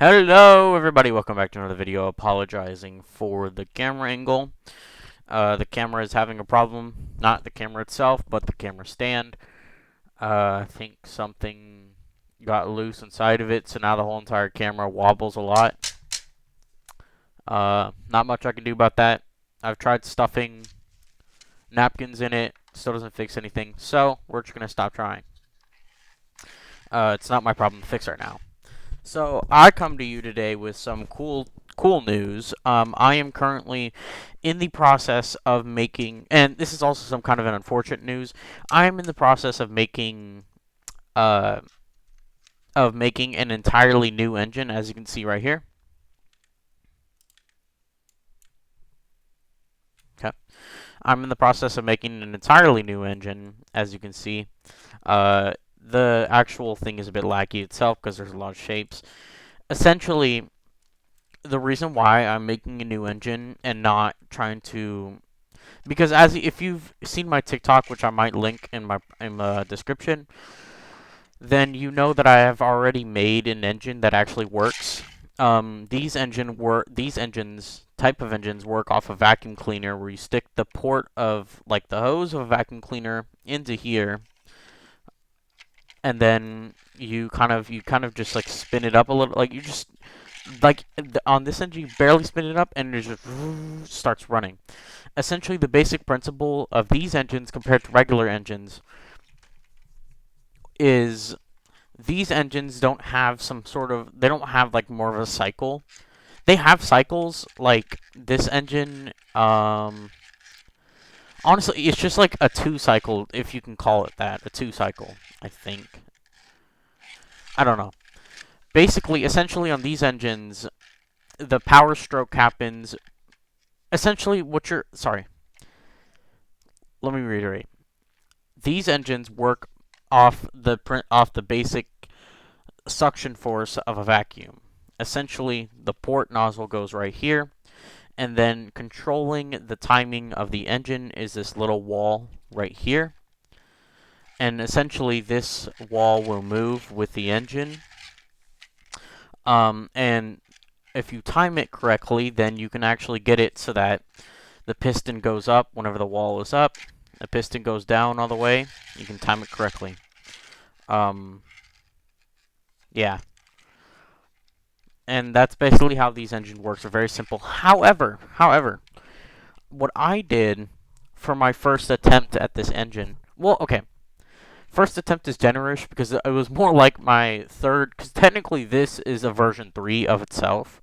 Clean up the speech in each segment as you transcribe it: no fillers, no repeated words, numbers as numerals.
Hello everybody, welcome back to another video. Apologizing for the camera angle. The camera is having a problem. Not the camera itself, but the camera stand. I think something got loose inside of it, so now the whole entire camera wobbles a lot. Not much I can do about that. I've tried stuffing napkins in it, still doesn't fix anything, so we're just going to stop trying. It's not my problem to fix right now. So I come to you today with some cool news. I am currently in the process of making, and this is also some kind of an unfortunate news. I am in the process uh, of making an entirely new engine, as you can see right here. Okay, I'm in the process of making an entirely new engine, as you can see. The actual thing is a bit laggy itself because there's a lot of shapes. Essentially, the reason why I'm making a new engine and not trying to, because as if you've seen my TikTok, which I might link in the description, then you know that I have already made an engine that actually works. These engines type of engines work off a vacuum cleaner where you stick the port of like the hose of a vacuum cleaner into here, and then you kind of just like spin it up a little, like you just like on this engine, you barely spin it up, and it just starts running. Essentially, the basic principle of these engines compared to regular engines is these engines don't have they don't have like more of a cycle. They have cycles like this engine. Honestly, it's just like a two cycle, if you can call it that, a two cycle. I think. I don't know. Basically, essentially on these engines, the power stroke happens. Essentially, sorry. Let me reiterate. These engines work off the basic suction force of a vacuum. Essentially, the port nozzle goes right here, and then controlling the timing of the engine is this little wall right here. And essentially, this wall will move with the engine. And if you time it correctly, then you can actually get it so that the piston goes up whenever the wall is up. The piston goes down all the way. You can time it correctly. Yeah. And that's basically how these engines works. They're very simple. However, what I did for my first attempt at this engine, well, okay, first attempt is generous because it was more like my third, because technically this is a version 3 of itself.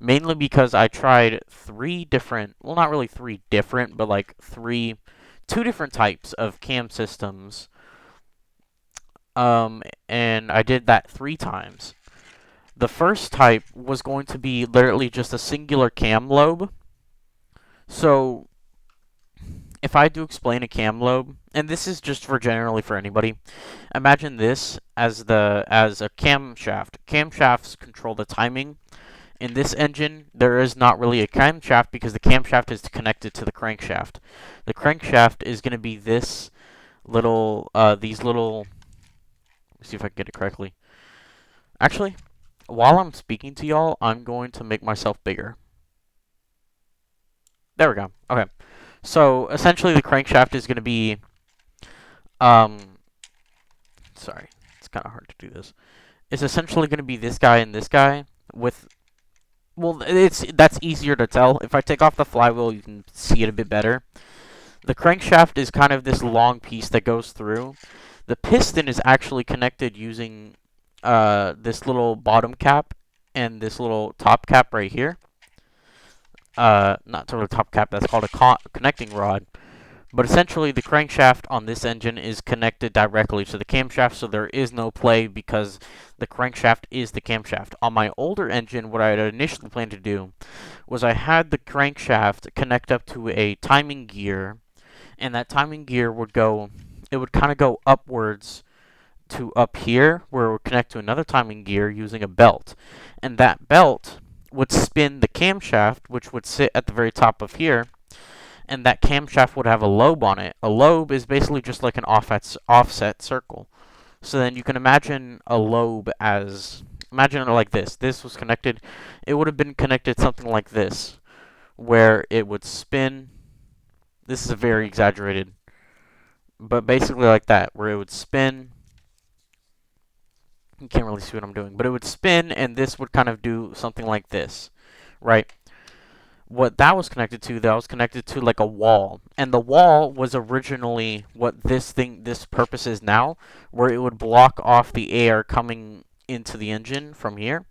Mainly because I tried three different, well, not really three different, but like two different types of cam systems. And I did that 3 times. The first type was going to be literally just a singular cam lobe. So, if I do explain a cam lobe, and this is just for generally for anybody, imagine this as a camshaft. Camshafts control the timing. In this engine, there is not really a camshaft because the camshaft is connected to the crankshaft. The crankshaft is going to be this little, these little. Let me see if I can get it correctly. Actually, while I'm speaking to y'all, I'm going to make myself bigger. There we go. Okay. So, essentially, the crankshaft is going to be, sorry, it's kind of hard to do this. It's essentially going to be this guy and this guy with, well, that's easier to tell. If I take off the flywheel, you can see it a bit better. The crankshaft is kind of this long piece that goes through. The piston is actually connected using this little bottom cap and this little top cap right here. Not sort of top cap, that's called a connecting rod. But essentially, the crankshaft on this engine is connected directly to the camshaft, so there is no play because the crankshaft is the camshaft. On my older engine, what I had initially planned to do was I had the crankshaft connect up to a timing gear, and that timing gear would kind of go upwards to up here, where it would connect to another timing gear using a belt. And that belt would spin the camshaft, which would sit at the very top of here, and that camshaft would have a lobe on it. A lobe is basically just like an offset circle. So then you can imagine a lobe as imagine it like this. This was connected. It would have been connected something like this, where it would spin. This is a very exaggerated, but basically like that, where it would spin. You can't really see what I'm doing, but it would spin, and this would kind of do something like this, right? What that was connected to, that was connected to like a wall, and the wall was originally what this purpose is now, where it would block off the air coming into the engine from here.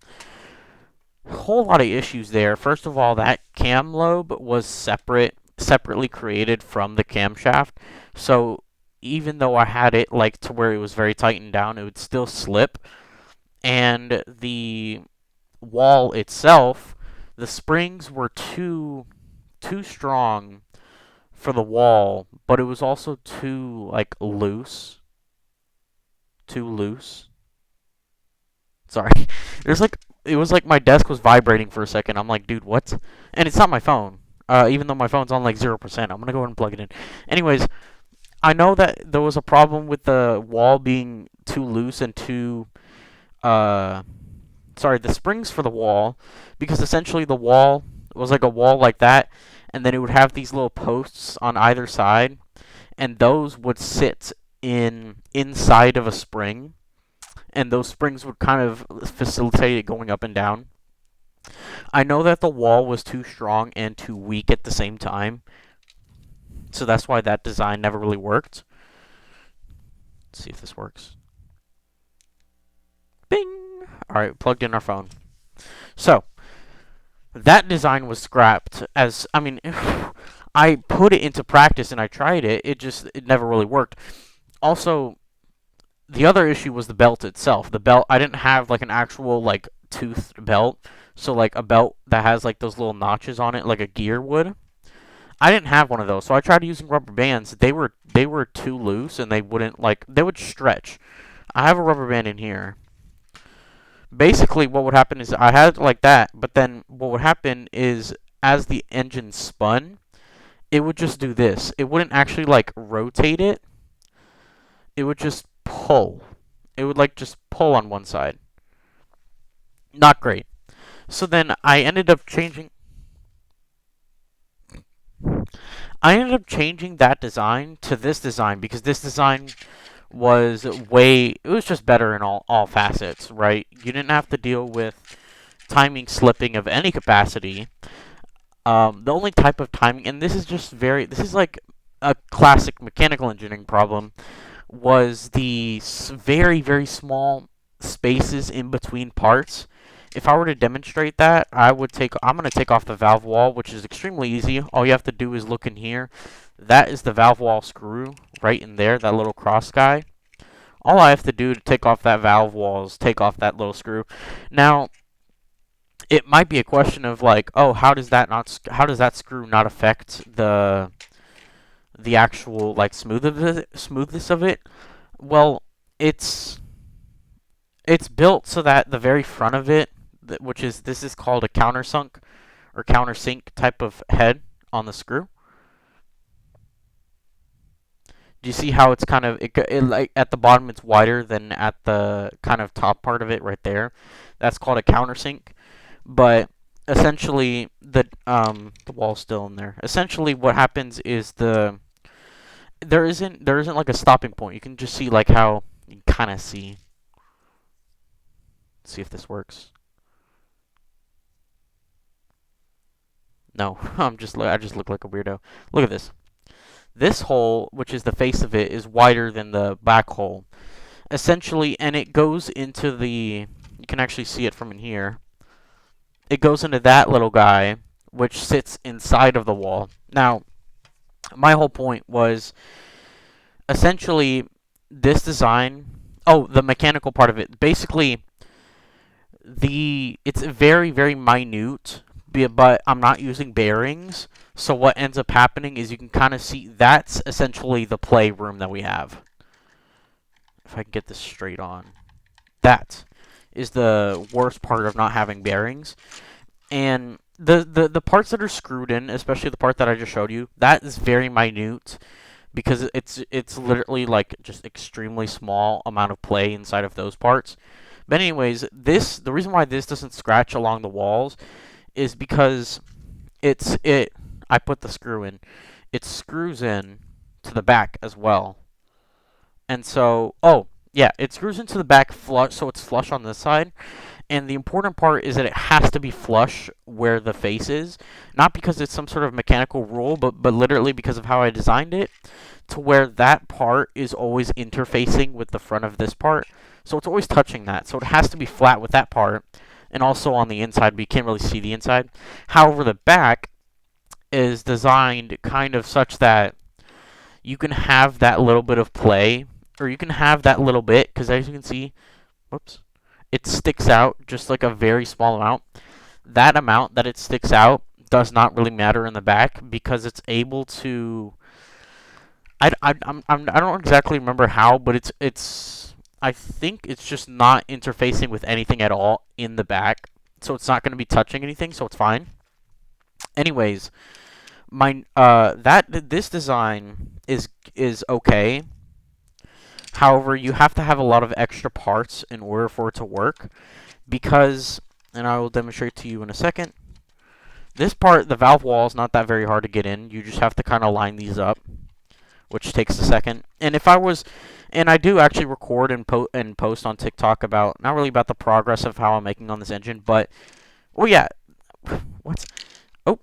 Whole lot of issues there. First of all, that cam lobe was separately created from the camshaft, so even though I had it like to where it was very tightened down, it would still slip. And the wall itself, the springs were too strong for the wall, but it was also too like loose. Too loose. Sorry. It was like my desk was vibrating for a second. I'm like, dude, what? And it's not my phone. Even though my phone's on like 0%. I'm gonna go ahead and plug it in. Anyways, I know that there was a problem with the wall being too loose and too the springs for the wall, because essentially the wall was like a wall like that, and then it would have these little posts on either side, and those would sit inside of a spring, and those springs would kind of facilitate it going up and down. I know that the wall was too strong and too weak at the same time, so that's why that design never really worked. Let's see if this works. Bing! Alright, plugged in our phone. So, that design was scrapped as, I mean, I put it into practice and I tried it, it never really worked. Also, the other issue was the belt itself. The belt, I didn't have like an actual like toothed belt, so like a belt that has like those little notches on it like a gear would. I didn't have one of those, so I tried using rubber bands. They were too loose and they would stretch. I have a rubber band in here. Basically, what would happen is I had it like that, but then what would happen is as the engine spun, it would just do this. It wouldn't actually like rotate it. It would just pull. It would like just pull on one side. Not great. So then I ended up changing that design to this design, because this design was it was just better in all facets, right? You didn't have to deal with timing slipping of any capacity. The only type of timing, and this is like a classic mechanical engineering problem, was the very, very small spaces in between parts. If I were to demonstrate that, I'm going to take off the valve wall, which is extremely easy. All you have to do is look in here. That is the valve wall screw right in there, that little cross guy. All I have to do to take off that valve wall is take off that little screw. Now, it might be a question of like, oh, how does that screw not affect the actual like smoothness of it? Well, it's built so that the very front of it, this is called a countersunk or countersink type of head on the screw. Do you see how it's kind of like at the bottom it's wider than at the kind of top part of it right there? That's called a countersink. But essentially the wall's still in there. Essentially what happens is there isn't like a stopping point. You can just see like how you kind of see. Let's see if this works. No, I just look like a weirdo. Look at this. This hole, which is the face of it, is wider than the back hole. Essentially, and it goes into you can actually see it from in here. It goes into that little guy, which sits inside of the wall. Now, my whole point was, essentially, this design, the mechanical part of it, basically, it's very, very minute, but I'm not using bearings. So what ends up happening is you can kind of see that's essentially the playroom that we have. If I can get this straight on. That is the worst part of not having bearings. And the parts that are screwed in, especially the part that I just showed you, that is very minute, because it's literally like just extremely small amount of play inside of those parts. But anyways, the reason why this doesn't scratch along the walls is because it I put the screw in. It screws in to the back as well. And so, oh, yeah, it screws into the back flush, so it's flush on this side. And the important part is that it has to be flush where the face is, not because it's some sort of mechanical rule, but literally because of how I designed it, to where that part is always interfacing with the front of this part. So it's always touching that. So it has to be flat with that part, and also on the inside, but you can't really see the inside. However, the back is designed kind of such that you can have that little bit of play, or you can have that little bit, because as you can see, whoops, it sticks out just like a very small amount. That amount that it sticks out does not really matter in the back because it's able to. I don't exactly remember how, but it's I think it's just not interfacing with anything at all in the back, so it's not going to be touching anything, so it's fine. Anyways, this design is okay. However, you have to have a lot of extra parts in order for it to work because, and I will demonstrate to you in a second, this part, the valve wall, is not that very hard to get in. You just have to kind of line these up, which takes a second. And if I was, and I do actually record and post on TikTok about, not really about the progress of how I'm making on this engine, but, oh yeah, what's, oh.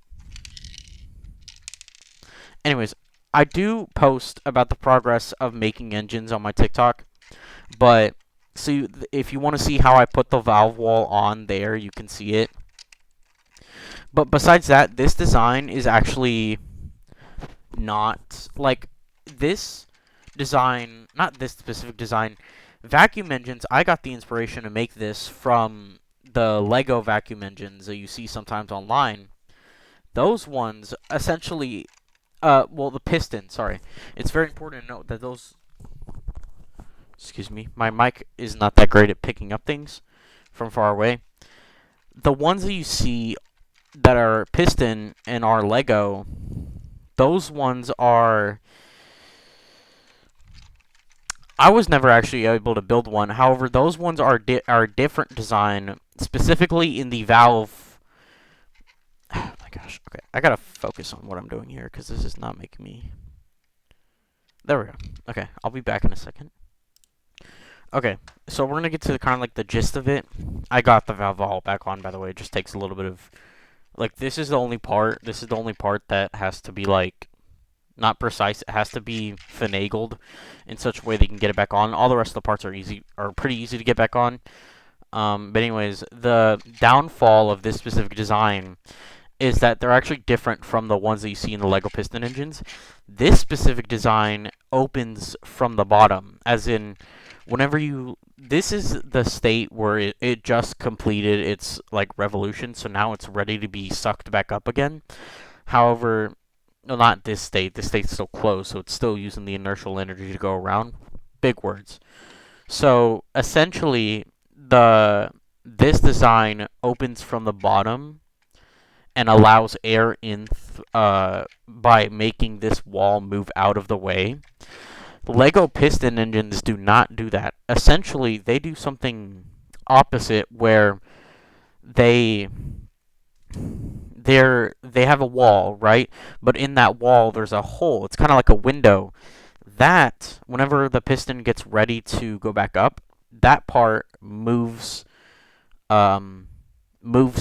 Anyways, I do post about the progress of making engines on my TikTok, but so if you want to see how I put the valve wall on there, you can see it. But besides that, this design is actually not, like, this design, not this specific design, vacuum engines, I got the inspiration to make this from the Lego vacuum engines that you see sometimes online. Those ones, essentially, well, the piston, sorry. It's very important to note that those, excuse me, my mic is not that great at picking up things from far away. The ones that you see that are piston and are Lego, those ones are, I was never actually able to build one. However, those ones are a different design, specifically in the valve. Oh my gosh. Okay, I gotta focus on what I'm doing here because this is not making me. There we go. Okay, I'll be back in a second. Okay, so we're gonna get to kind of like the gist of it. I got the valve all back on, by the way. It just takes a little bit of, like, this is the only part. This is the only part that has to be, like, not precise. It has to be finagled in such a way that you can get it back on. All the rest of the parts are pretty easy to get back on. But anyways, the downfall of this specific design is that they're actually different from the ones that you see in the Lego piston engines. This specific design opens from the bottom, as in, whenever you, this is the state where it just completed its, like, revolution, so now it's ready to be sucked back up again. However, no, not this state. This state's still closed, so it's still using the inertial energy to go around. Big words. So essentially, this design opens from the bottom and allows air in by making this wall move out of the way. Lego piston engines do not do that. Essentially, they do something opposite, where they have a wall, right? But in that wall, there's a hole. It's kind of like a window. That, whenever the piston gets ready to go back up, that part moves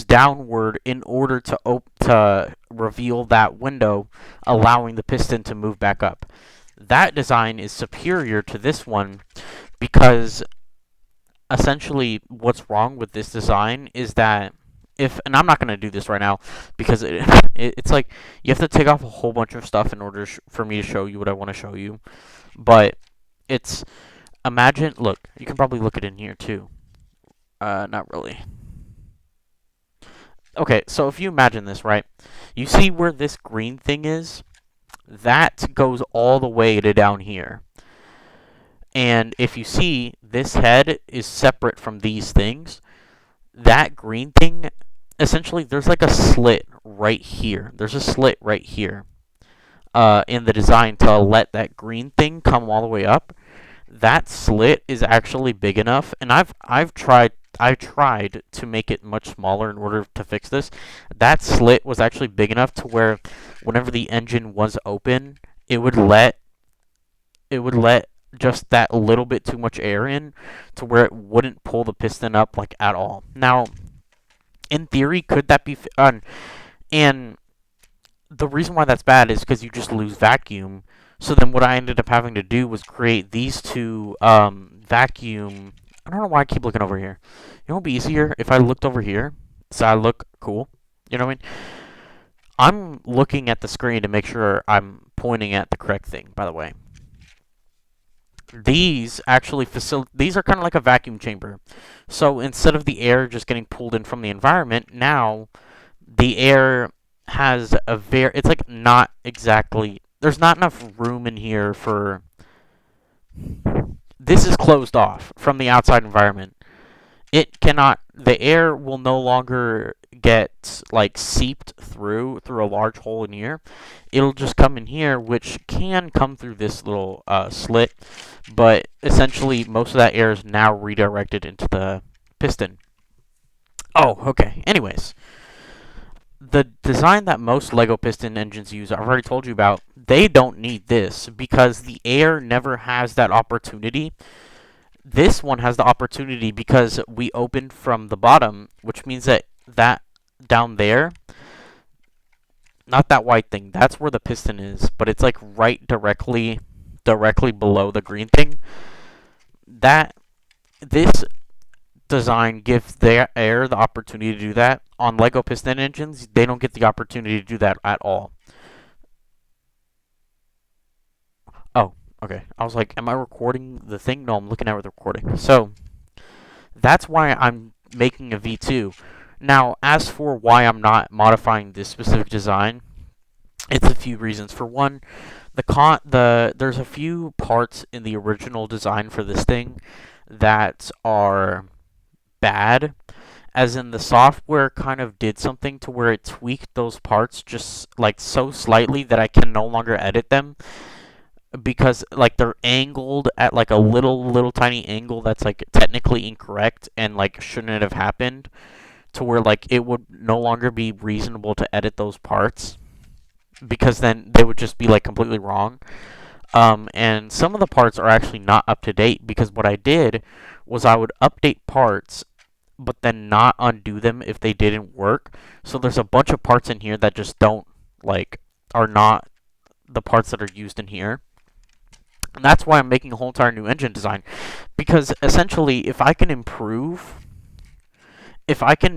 downward in order to reveal that window, allowing the piston to move back up. That design is superior to this one because essentially what's wrong with this design is that and I'm not going to do this right now because it's like you have to take off a whole bunch of stuff in order for me to show you what I want to show you. But it's, imagine, look, you can probably look at it in here too. Not really. Okay, so if you imagine this, right? You see where this green thing is? That goes all the way to down here. And if you see, this head is separate from these things. That green thing, essentially, there's like a slit right here. There's a slit right here in the design to let that green thing come all the way up. that slit is actually big enough, and I tried to make it much smaller in order to fix this. That slit was actually big enough to where whenever the engine was open, it would let just that little bit too much air in to where it wouldn't pull the piston up like at all. Now, in theory, could that be and the reason why that's bad is because you just lose vacuum. So then what I ended up having to do was create these two vacuum. I don't know why I keep looking over here. You know what would be easier if I looked over here so I look cool? You know what I mean? I'm looking at the screen to make sure I'm pointing at the correct thing, by the way. These actually these are kind of like a vacuum chamber. So instead of the air just getting pulled in from the environment, now the air has a it's like not exactly, there's not enough room in here for, this is closed off from the outside environment. It cannot, the air will no longer get like seeped through a large hole in here. It'll just come in here, which can come through this little slit, but essentially most of that air is now redirected into the piston. Oh, okay. Anyways, the design that most Lego piston engines use, I've already told you about, they don't need this because the air never has that opportunity. This one has the opportunity because we opened from the bottom, which means that down there, not that white thing, that's where the piston is, but it's like right directly below the green thing. That this design gives their air the opportunity to do that. On Lego piston engines, they don't get the opportunity to do that at all. Oh, okay. I was like, am I recording the thing? No, I'm looking at the recording. So, that's why I'm making a V2. Now, as for why I'm not modifying this specific design, it's a few reasons. For one, there's a few parts in the original design for this thing that are bad, as in the software kind of did something to where it tweaked those parts just like so slightly that I can no longer edit them because like they're angled at like a little tiny angle that's like technically incorrect and like shouldn't have happened, to where like it would no longer be reasonable to edit those parts because then they would just be like completely wrong. And some of the parts are actually not up to date because what I did was I would update parts but then not undo them if they didn't work. So there's a bunch of parts in here that just don't, like, are not the parts that are used in here. And that's why I'm making a whole entire new engine design. Because essentially, if I can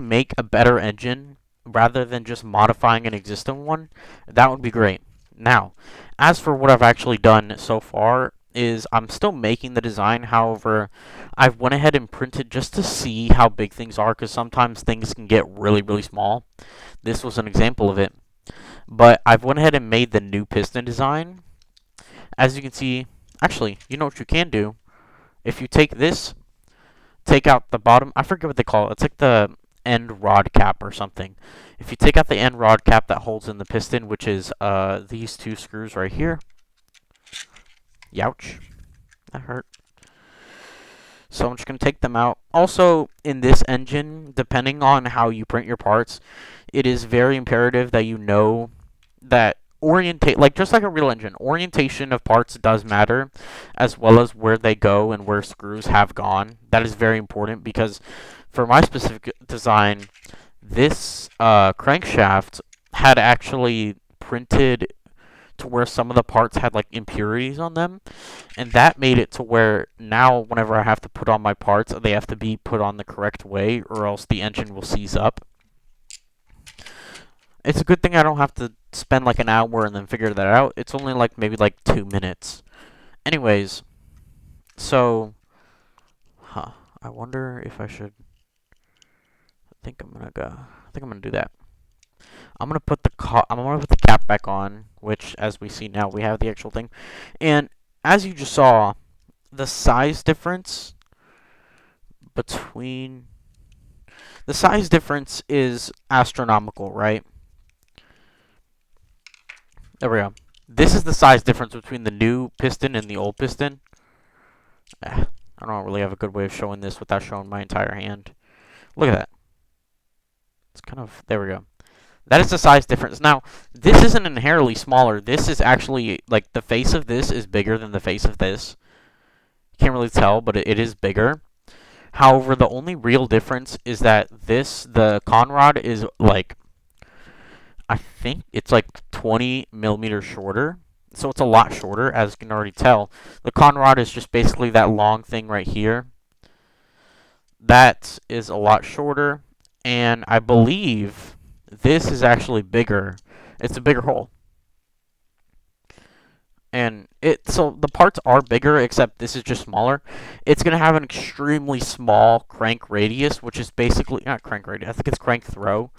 make a better engine rather than just modifying an existing one, that would be great. Now, as for what I've actually done so far, is I'm still making the design. However, I've went ahead and printed just to see how big things are, because sometimes things can get really small. This was an example of it. But I've went ahead and made the new piston design. As you can see, actually, you know what you can do? If you take this, take out the bottom, I forget what they call it. It's like the end rod cap or something. If you take out the end rod cap that holds in the piston, which is these two screws right here. Youch. That hurt. So I'm just going to take them out. Also, in this engine, depending on how you print your parts, it is very imperative that you know that like just like a real engine, orientation of parts does matter, as well as where they go and where screws have gone. That is very important because for my specific design, this crankshaft had actually printed to where some of the parts had like impurities on them, and that made it to where now whenever I have to put on my parts, they have to be put on the correct way or else the engine will seize up. It's a good thing I don't have to spend like an hour and then figure that out. It's only like maybe like 2 minutes. Anyways, so I wonder if I should, I think I'm gonna do that. I'm gonna put the cap back on, which as we see now we have the actual thing. And as you just saw, the size difference between the size difference is astronomical, right? There we go. This is the size difference between the new piston and the old piston. I don't really have a good way of showing this without showing my entire hand. Look at that. It's kind of, there we go. That is the size difference. Now, this isn't inherently smaller. This is actually, like, the face of this is bigger than the face of this. You can't really tell, but it is bigger. However, the only real difference is that the conrod is, like, I think it's like 20 millimeters shorter. So it's a lot shorter, as you can already tell. The conrod is just basically that long thing right here. That is a lot shorter. And I believe this is actually bigger. It's a bigger hole. And so the parts are bigger, except this is just smaller. It's going to have an extremely small crank radius, which is basically, not crank radius, I think it's crank throw,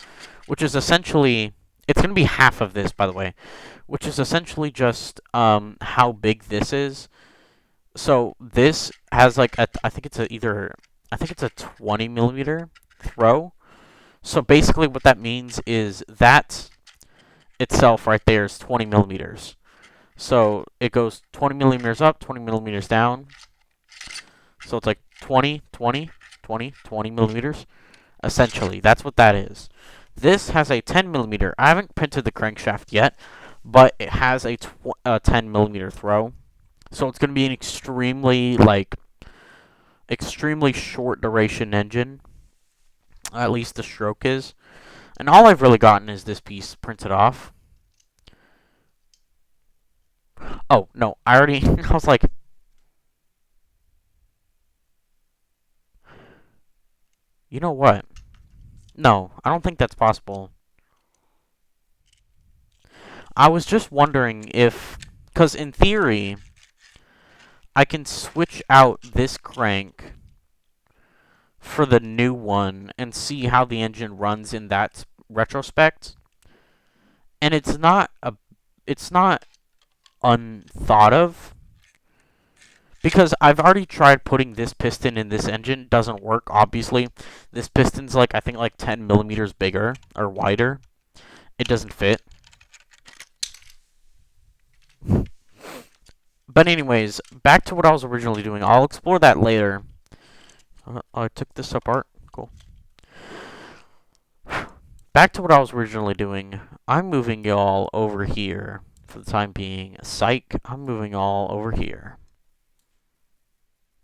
which is essentially, it's going to be half of this, by the way, which is essentially just how big this is. So this has like I think it's a 20 millimeter throw. So basically what that means is that itself right there is 20 millimeters. So it goes 20 millimeters up, 20 millimeters down. So it's like 20, 20, 20, 20 millimeters. Essentially, that's what that is. This has a 10 millimeter. I haven't printed the crankshaft yet, but it has a 10 millimeter throw. So it's going to be an extremely short duration engine. At least the stroke is. And all I've really gotten is this piece printed off. Oh, no, I already, I was like, you know what? No, I don't think that's possible. I was just wondering if, because in theory, I can switch out this crank for the new one and see how the engine runs in that retrospect. And it's not unthought of, because I've already tried putting this piston in this engine. Doesn't work, obviously. This piston's like, I think like 10 millimeters bigger or wider. It doesn't fit. But anyways, back to what I was originally doing. I'll explore that later. I took this apart. Cool. Back to what I was originally doing. I'm moving y'all over here for the time being. Psych, I'm moving y'all over here.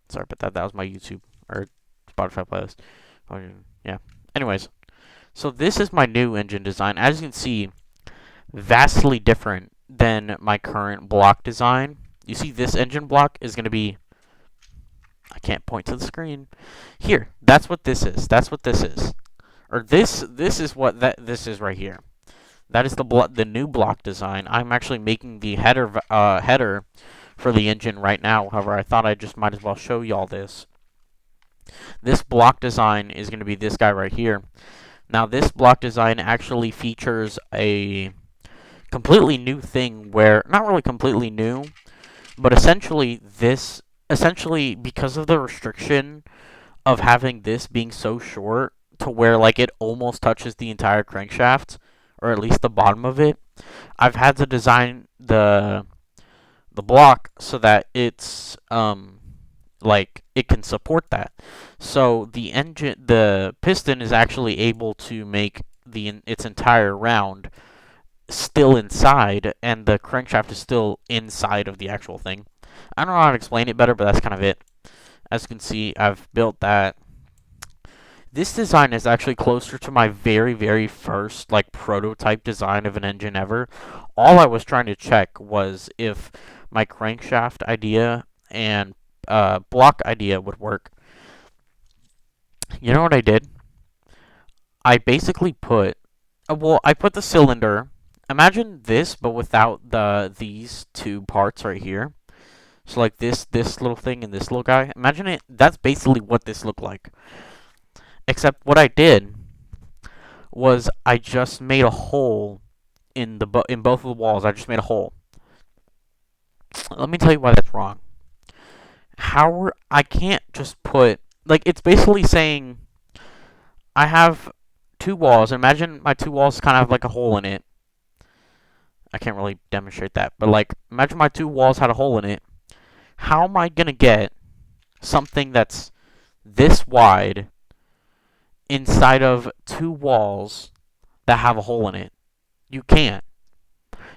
Sorry about that. That was my YouTube or Spotify playlist. Oh, yeah. Anyways, so this is my new engine design. As you can see, vastly different than my current block design. You see, this engine block is going to be, I can't point to the screen. Here, that's what this is. That's what this is. Or this is what this is right here. That is the new block design. I'm actually making the header for the engine right now. However, I thought I just might as well show y'all this. This block design is going to be this guy right here. Now, this block design actually features a completely new thing where, not really completely new, but essentially because of the restriction of having this being so short to where like it almost touches the entire crankshaft, or at least the bottom of it, I've had to design the block so that it's like it can support that. So the piston is actually able to make its entire round still inside, and the crankshaft is still inside of the actual thing. I don't know how to explain it better, but that's kind of it. As you can see, I've built that. This design is actually closer to my very, very first like prototype design of an engine ever. All I was trying to check was if my crankshaft idea and block idea would work. You know what I did? I basically put, I put the cylinder. Imagine this, but without these two parts right here. So like this little thing and this little guy. Imagine it. That's basically what this looked like. Except what I did was I just made a hole in both of the walls. I just made a hole. Let me tell you why that's wrong. I can't just put, like, it's basically saying I have two walls. Imagine my two walls kind of have like a hole in it. I can't really demonstrate that, but like imagine my two walls had a hole in it. How am I gonna get something that's this wide inside of two walls that have a hole in it. You can't.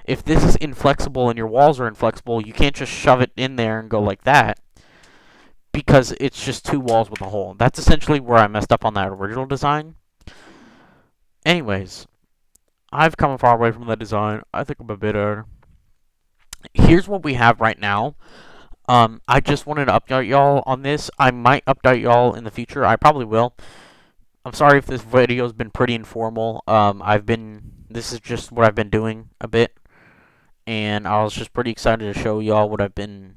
If this is inflexible and your walls are inflexible, you can't just shove it in there and go like that because it's just two walls with a hole. That's essentially where I messed up on that original design. Anyways, I've come far away from the design. I think I'm a bit better. Here's what we have right now. I just wanted to update y'all on this. I might update y'all in the future. I probably will. I'm sorry if this video's been pretty informal. This is just what I've been doing a bit, and I was just pretty excited to show y'all what I've been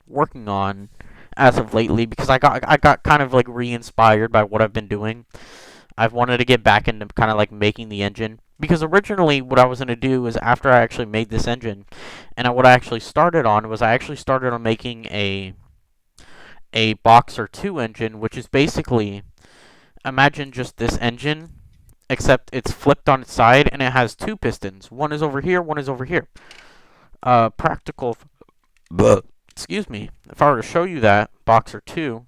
working on as of lately because I got kind of like re-inspired by what I've been doing. I've wanted to get back into kind of like making the engine because originally what I was going to do was after I actually made this engine, and what I actually started on was making a Boxer 2 engine, which is basically imagine just this engine except it's flipped on its side and it has two pistons. One is over here, one is over here. Practical. Excuse me. If I were to show you that Boxer 2,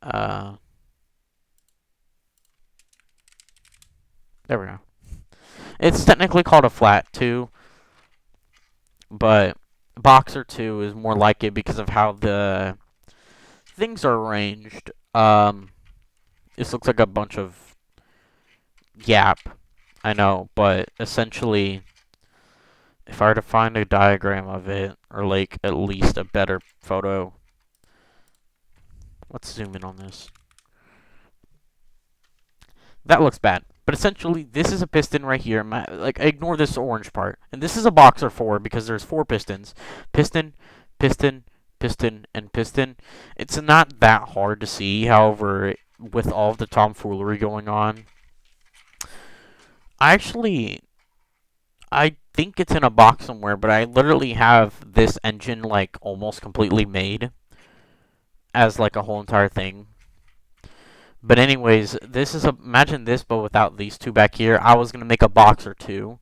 there we go. It's technically called a flat 2, but Boxer 2 is more like it because of how the things are arranged. This looks like a bunch of yap, I know, but essentially, if I were to find a diagram of it, or like at least a better photo, let's zoom in on this. That looks bad. But essentially, this is a piston right here. Like, ignore this orange part. And this is a Boxer 4 because there's 4 pistons. Piston, piston, piston, and piston. It's not that hard to see, however, with all of the tomfoolery going on. I think it's in a box somewhere, but I literally have this engine, like, almost completely made as, like, a whole entire thing. But anyways, imagine this, but without these two back here. I was going to make a Boxer 2.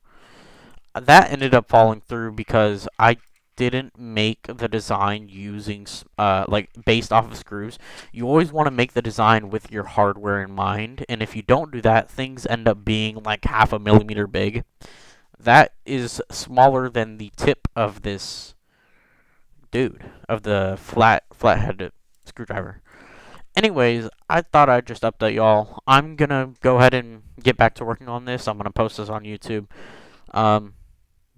That ended up falling through because I didn't make the design using, like, based off of screws. You always want to make the design with your hardware in mind, and if you don't do that, things end up being, like, 0.5 millimeter big. That is smaller than the tip of this dude, of the flat-headed screwdriver. Anyways, I thought I'd just update y'all. I'm gonna go ahead and get back to working on this. I'm gonna post this on YouTube.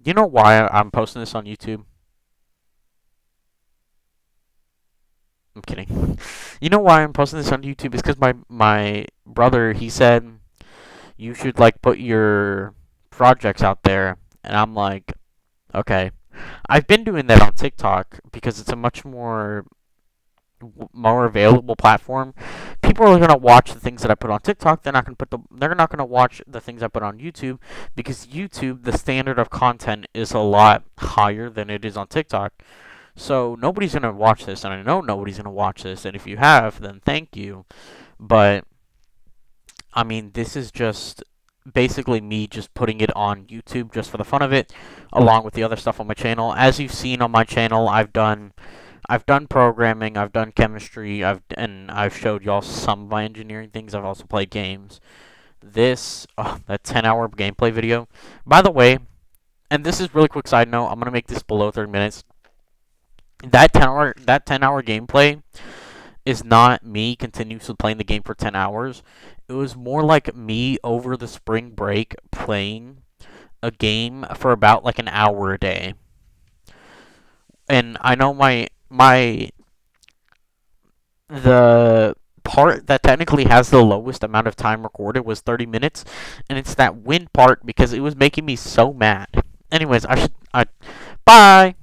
You know why I'm posting this on YouTube? I'm kidding. You know why I'm posting this on YouTube is because my brother, he said you should like put your projects out there, and I'm like, okay. I've been doing that on TikTok because it's a much more available platform. People are gonna watch the things that I put on TikTok. They're not gonna watch the things I put on YouTube because YouTube, the standard of content is a lot higher than it is on TikTok. So nobody's gonna watch this, and I know nobody's gonna watch this. And if you have, then thank you. But I mean, this is just basically me just putting it on YouTube just for the fun of it, along with the other stuff on my channel. As you've seen on my channel, I've done programming, I've done chemistry, I've showed y'all some of my engineering things. I've also played games. That 10-hour gameplay video. By the way, and this is really quick side note, I'm gonna make this below 30 minutes. That 10-hour gameplay is not me continuously playing the game for 10 hours. It was more like me over the spring break playing a game for about like an hour a day. And I know the part that technically has the lowest amount of time recorded was 30 minutes, and it's that wind part because it was making me so mad. Anyways, bye!